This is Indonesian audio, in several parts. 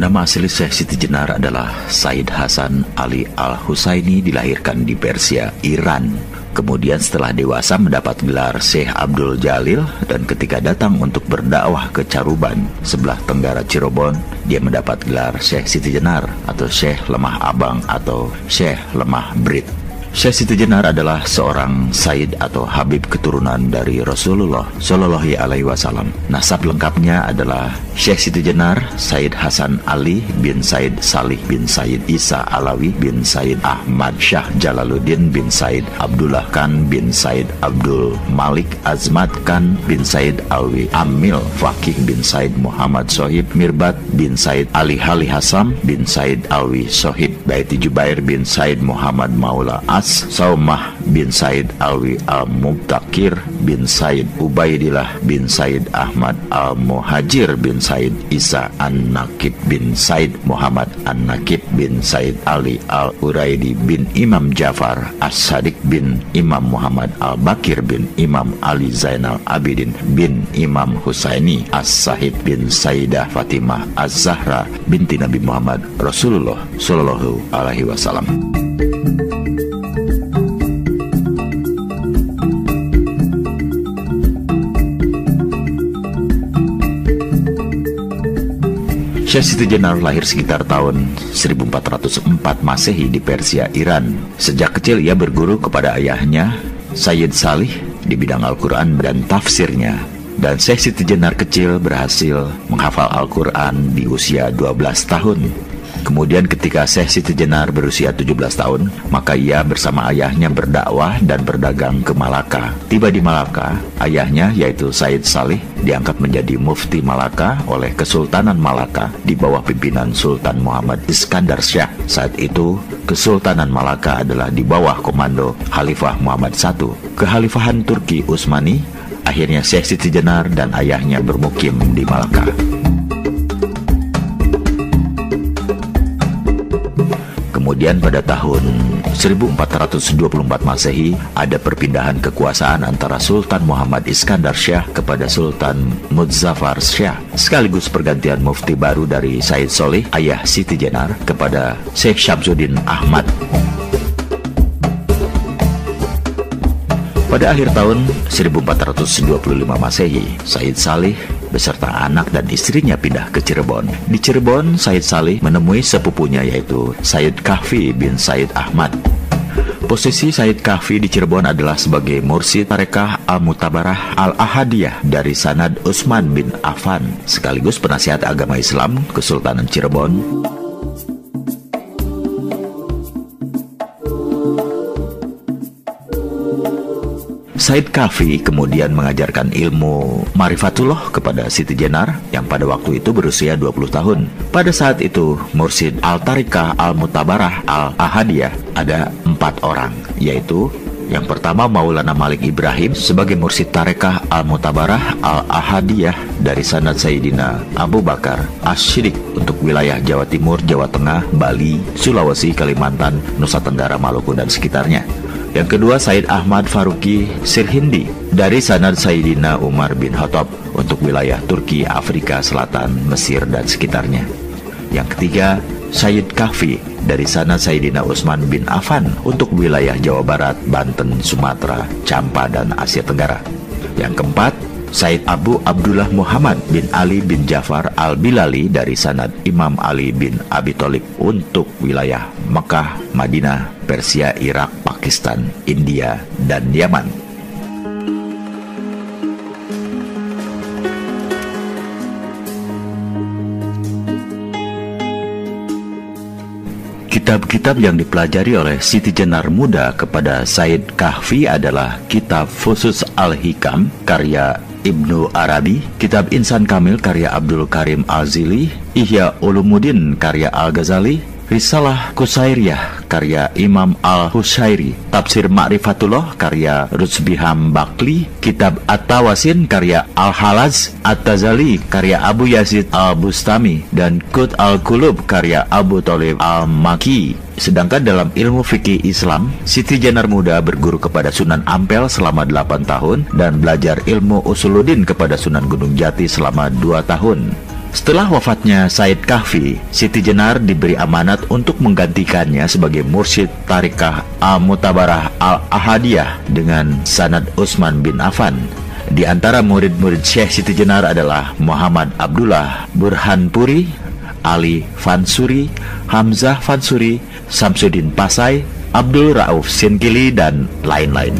Nama asli Syekh Siti Jenar adalah Said Hasan Ali Al-Husaini, dilahirkan di Persia, Iran. Kemudian setelah dewasa mendapat gelar Syekh Abdul Jalil, dan ketika datang untuk berdakwah ke Caruban, sebelah tenggara Cirebon, dia mendapat gelar Syekh Siti Jenar atau Syekh Lemah Abang atau Syekh Lemah Brit. Syekh Siti Jenar adalah seorang Said atau Habib keturunan dari Rasulullah Shallallahu Alaihi Wasallam. Nasab lengkapnya adalah Syekh Siti Jenar Said Hasan Ali bin Said Salih bin Said Isa Alawi bin Said Ahmad Syah Jalaluddin bin Said Abdullah Khan bin Said Abdul Malik Azmat Khan bin Said Alwi Amil Fakih bin Said Muhammad Sohib Mirbat bin Said Ali Hali Hassam bin Said Alwi Sohib Baiti Jubair bin Said Muhammad Maula Saumah bin Said Alwi Al-Mubtakir bin Said Ubaidillah bin Said Ahmad Al-Muhajir bin Said Isa An-Nakib bin Said Muhammad An-Nakib bin Said Ali Al-Uraidi bin Imam Jafar As-Sadiq bin Imam Muhammad Al-Bakir bin Imam Ali Zainal Abidin bin Imam Husaini As-Sahid bin Sayyidah Fatimah Az-Zahra binti Nabi Muhammad Rasulullah Sallallahu Alaihi Wasallam. Syekh Siti Jenar lahir sekitar tahun 1404 Masehi di Persia, Iran. Sejak kecil ia berguru kepada ayahnya, Sayyid Salih, di bidang Al-Quran dan tafsirnya. Dan Syekh Siti Jenar kecil berhasil menghafal Al-Quran di usia 12 tahun. Kemudian ketika Syekh Siti Jenar berusia 17 tahun, maka ia bersama ayahnya berdakwah dan berdagang ke Malaka. Tiba di Malaka, ayahnya yaitu Said Salih diangkat menjadi mufti Malaka oleh Kesultanan Malaka di bawah pimpinan Sultan Muhammad Iskandar Syah. Saat itu, Kesultanan Malaka adalah di bawah komando Khalifah Muhammad I. Kekhalifahan Turki Utsmani, akhirnya Syekh Siti Jenar dan ayahnya bermukim di Malaka. Kemudian pada tahun 1424 Masehi ada perpindahan kekuasaan antara Sultan Muhammad Iskandar Syah kepada Sultan Muzaffar Syah, sekaligus pergantian mufti baru dari Said Solih, ayah Siti Jenar, kepada Syekh Syamsuddin Ahmad. Pada akhir tahun 1425 Masehi, Said Salih beserta anak dan istrinya pindah ke Cirebon. Di Cirebon, Said Salih menemui sepupunya yaitu Said Kahfi bin Said Ahmad. Posisi Said Kahfi di Cirebon adalah sebagai mursyid Tarekah Al-Mutabarah Al-Ahadiyah dari Sanad Utsman bin Affan, sekaligus penasihat agama Islam Kesultanan Cirebon. Said Kahfi kemudian mengajarkan ilmu Marifatullah kepada Siti Jenar yang pada waktu itu berusia 20 tahun. Pada saat itu, mursyid Al-Tariqah Al-Mutabarah Al-Ahadiyah ada 4 orang, yaitu yang pertama Maulana Malik Ibrahim sebagai mursyid Tarekah Al-Mutabarah Al-Ahadiyah dari Sanad Sayyidina Abu Bakar As-Siddiq untuk wilayah Jawa Timur, Jawa Tengah, Bali, Sulawesi, Kalimantan, Nusa Tenggara, Maluku dan sekitarnya. Yang kedua, Said Ahmad Faruqi Sirhindi dari Sanad Sayyidina Umar bin Khattab untuk wilayah Turki, Afrika Selatan, Mesir dan sekitarnya. Yang ketiga, Said Kahfi dari Sanad Sayyidina Utsman bin Affan untuk wilayah Jawa Barat, Banten, Sumatera, Campa dan Asia Tenggara. Yang keempat, Said Abu Abdullah Muhammad bin Ali bin Jafar Al-Bilali dari Sanad Imam Ali bin Abi Thalib untuk wilayah Mekah, Madinah, Persia, Irak, Pakistan, India, dan Yaman. Kitab-kitab yang dipelajari oleh Siti Jenar muda kepada Said Kahfi adalah Kitab Fusus Al-Hikam karya Ibnu Arabi, Kitab Insan Kamil karya Abdul Karim Al-Zili, Ihya Ulumuddin karya Al-Ghazali, Risalah Qusairiyah karya Imam Al-Hushairi, Tafsir Ma'rifatullah karya Rutsbiham Bakli, Kitab At-Tawasin karya Al-Halaz, At-Tazali karya Abu Yazid Al-Bustami, dan Qut Al-Qulub karya Abu Thalib Al-Maki. Sedangkan dalam ilmu fikih Islam, Siti Jenar muda berguru kepada Sunan Ampel selama 8 tahun dan belajar ilmu Usuluddin kepada Sunan Gunung Jati selama 2 tahun. Setelah wafatnya Said Kahfi, Siti Jenar diberi amanat untuk menggantikannya sebagai mursyid Tariqah Al-Mutabarah Al-Ahadiyah dengan sanad Utsman bin Affan. Di antara murid-murid Syekh Siti Jenar adalah Muhammad Abdullah Burhanpuri, Ali Fansuri, Hamzah Fansuri, Samsudin Pasai, Abdul Rauf Sinkili, dan lain-lain.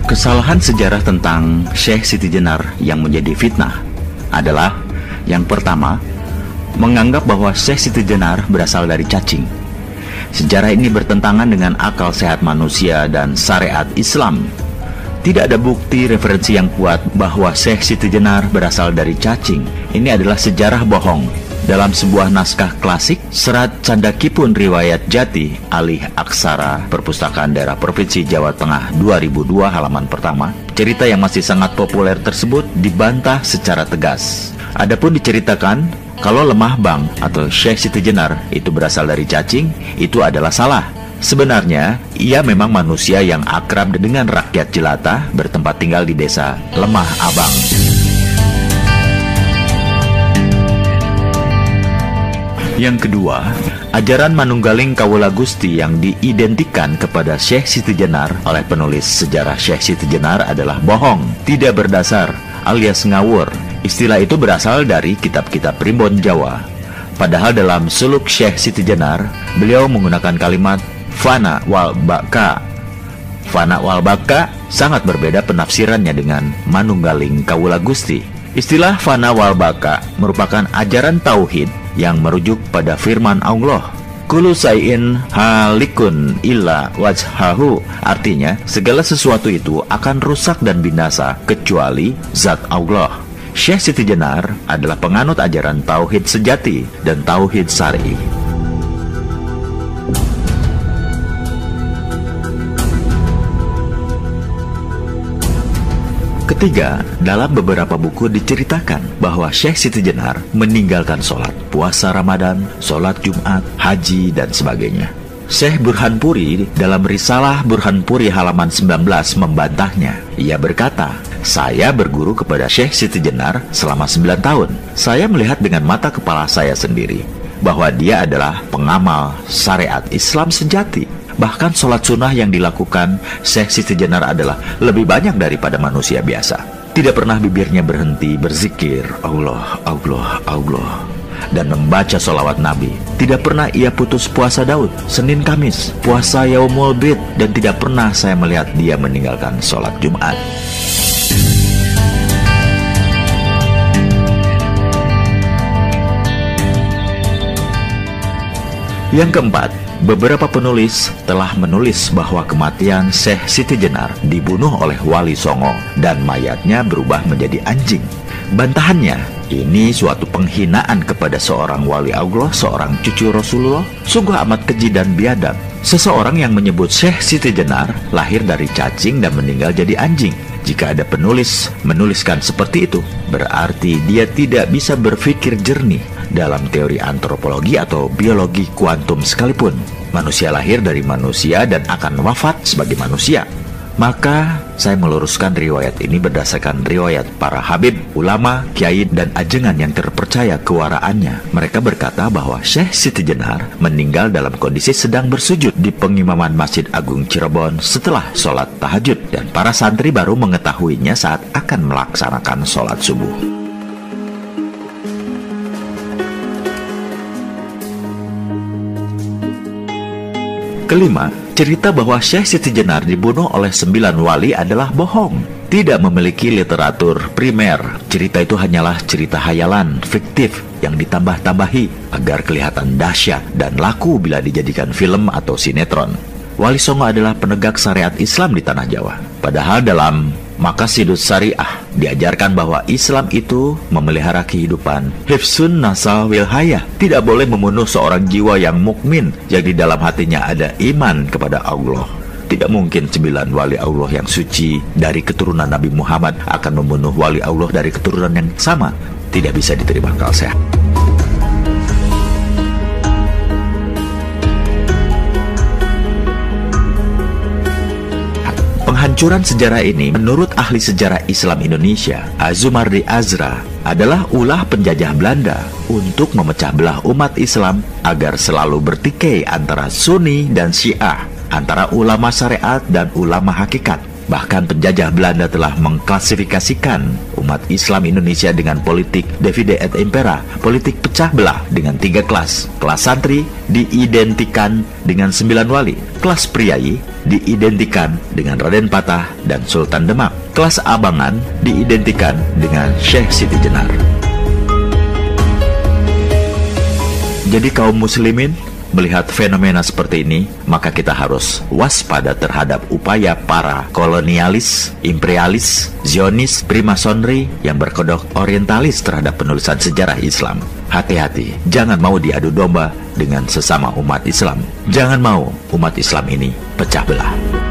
Kesalahan sejarah tentang Syekh Siti Jenar yang menjadi fitnah adalah yang pertama, menganggap bahwa Syekh Siti Jenar berasal dari cacing. Sejarah ini bertentangan dengan akal sehat manusia dan syariat Islam. Tidak ada bukti referensi yang kuat bahwa Syekh Siti Jenar berasal dari cacing. Ini adalah sejarah bohong. Dalam sebuah naskah klasik, Serat Candakipun Riwayat Jati, Alih Aksara, Perpustakaan Daerah Provinsi Jawa Tengah 2002 halaman pertama, cerita yang masih sangat populer tersebut dibantah secara tegas. Adapun diceritakan kalau Lemah Bang atau Syekh Siti Jenar itu berasal dari cacing, itu adalah salah. Sebenarnya, ia memang manusia yang akrab dengan rakyat jelata bertempat tinggal di desa Lemah Abang. Yang kedua, ajaran Manunggaling Kawula Gusti yang diidentikan kepada Syekh Siti Jenar oleh penulis sejarah Syekh Siti Jenar adalah bohong, tidak berdasar, alias ngawur. Istilah itu berasal dari kitab-kitab primbon Jawa. Padahal dalam suluk Syekh Siti Jenar, beliau menggunakan kalimat fana wal baka. Fana wal baka sangat berbeda penafsirannya dengan Manunggaling Kawula Gusti. Istilah fana wal baka merupakan ajaran tauhid yang merujuk pada firman Allah, kullu syai'in halikun illa wajhahu. Artinya, segala sesuatu itu akan rusak dan binasa kecuali zat Allah. Syekh Siti Jenar adalah penganut ajaran tauhid sejati dan tauhid syar'i. Ketiga, dalam beberapa buku diceritakan bahwa Syekh Siti Jenar meninggalkan sholat puasa Ramadan, sholat Jumat, haji, dan sebagainya. Syekh Burhanpuri dalam risalah Burhanpuri halaman 19 membantahnya. Ia berkata, saya berguru kepada Syekh Siti Jenar selama 9 tahun. Saya melihat dengan mata kepala saya sendiri bahwa dia adalah pengamal syariat Islam sejati. Bahkan sholat sunnah yang dilakukan Syekh Siti Jenar adalah lebih banyak daripada manusia biasa. Tidak pernah bibirnya berhenti berzikir Allah, Allah, Allah, dan membaca sholawat Nabi. Tidak pernah ia putus puasa Daud, Senin Kamis, puasa Yaumul Bid, dan tidak pernah saya melihat dia meninggalkan sholat Jumat. Yang keempat, beberapa penulis telah menulis bahwa kematian Syekh Siti Jenar dibunuh oleh Wali Songo dan mayatnya berubah menjadi anjing. Bantahannya, ini suatu penghinaan kepada seorang wali Allah, seorang cucu Rasulullah, sungguh amat keji dan biadab. Seseorang yang menyebut Syekh Siti Jenar lahir dari cacing dan meninggal jadi anjing. Jika ada penulis menuliskan seperti itu, berarti dia tidak bisa berpikir jernih dalam teori antropologi atau biologi kuantum sekalipun. Manusia lahir dari manusia dan akan wafat sebagai manusia. Maka saya meluruskan riwayat ini berdasarkan riwayat para habib, ulama, kiai, dan ajengan yang terpercaya kewaraannya. Mereka berkata bahwa Syekh Siti Jenar meninggal dalam kondisi sedang bersujud di pengimaman Masjid Agung Cirebon setelah sholat tahajud, dan para santri baru mengetahuinya saat akan melaksanakan sholat subuh. Kelima, cerita bahwa Syekh Siti Jenar dibunuh oleh 9 wali adalah bohong. Tidak memiliki literatur primer. Cerita itu hanyalah cerita hayalan, fiktif, yang ditambah-tambahi agar kelihatan dahsyat dan laku bila dijadikan film atau sinetron. Wali Songo adalah penegak syariat Islam di tanah Jawa. Padahal dalam Maqasidus Syariah diajarkan bahwa Islam itu memelihara kehidupan. Hifsun nasal wilhayah, tidak boleh membunuh seorang jiwa yang mukmin yang di dalam hatinya ada iman kepada Allah. Tidak mungkin 9 wali Allah yang suci dari keturunan Nabi Muhammad akan membunuh wali Allah dari keturunan yang sama. Tidak bisa diterima akal sehat. Kucuran sejarah ini menurut ahli sejarah Islam Indonesia, Azumardi Azra, adalah ulah penjajah Belanda untuk memecah belah umat Islam agar selalu bertikai antara Sunni dan Syiah, antara ulama syariat dan ulama hakikat. Bahkan penjajah Belanda telah mengklasifikasikan umat Islam Indonesia dengan politik divide et impera, politik pecah belah dengan 3 kelas. Kelas santri diidentikan dengan 9 wali, kelas priai diidentikan dengan Raden Patah dan Sultan Demak, kelas abangan diidentikan dengan Syekh Siti Jenar. Jadi kaum muslimin, melihat fenomena seperti ini, maka kita harus waspada terhadap upaya para kolonialis, imperialis, Zionis, primasonri yang berkedok orientalis terhadap penulisan sejarah Islam. Hati-hati, jangan mau diadu domba dengan sesama umat Islam. Jangan mau umat Islam ini pecah belah.